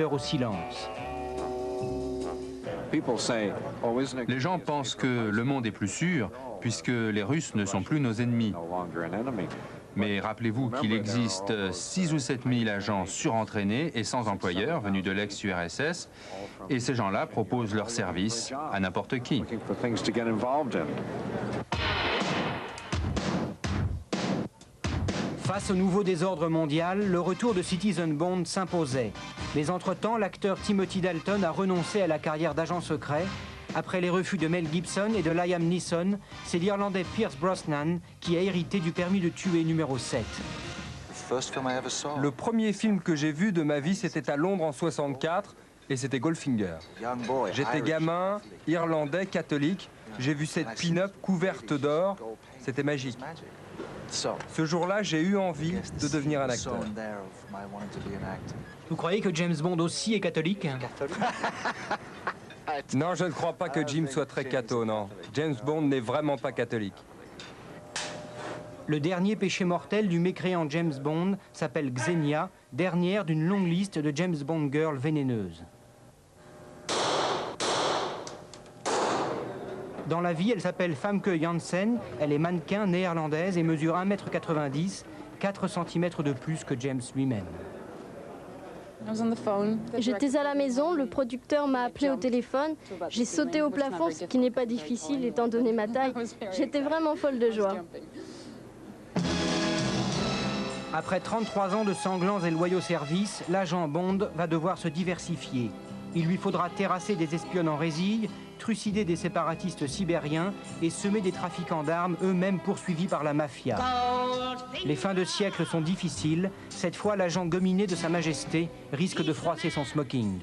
au silence. Les gens pensent que le monde est plus sûr puisque les Russes ne sont plus nos ennemis. Mais rappelez-vous qu'il existe 6 ou 7 000 agents surentraînés et sans employeur venus de l'ex-URSS, et ces gens-là proposent leurs services à n'importe qui. Face au nouveau désordre mondial, le retour de Citizen Bond s'imposait. Mais entre-temps, l'acteur Timothy Dalton a renoncé à la carrière d'agent secret. Après les refus de Mel Gibson et de Liam Neeson, c'est l'Irlandais Pierce Brosnan qui a hérité du permis de tuer numéro 7. Le premier film que j'ai vu de ma vie, c'était à Londres en 64, et c'était Goldfinger. J'étais gamin, irlandais, catholique. J'ai vu cette pin-up couverte d'or. C'était magique. Ce jour-là, j'ai eu envie de devenir un acteur. Vous croyez que James Bond aussi est catholique? Non, je ne crois pas que Jim soit très catho, non. James Bond n'est vraiment pas catholique. Le dernier péché mortel du mécréant James Bond s'appelle Xenia, dernière d'une longue liste de James Bond girls vénéneuses. Dans la vie, elle s'appelle Famke Janssen, elle est mannequin néerlandaise et mesure 1,90 m, 4 cm de plus que James lui-même. J'étais à la maison, le producteur m'a appelé au téléphone, j'ai sauté au plafond, ce qui n'est pas difficile étant donné ma taille. J'étais vraiment folle de joie. Après 33 ans de sanglants et loyaux services, l'agent Bond va devoir se diversifier. Il lui faudra terrasser des espionnes en résille, trucider des séparatistes sibériens et semer des trafiquants d'armes, eux-mêmes poursuivis par la mafia. Les fins de siècle sont difficiles. Cette fois, l'agent gominé de Sa Majesté risque de froisser son smoking.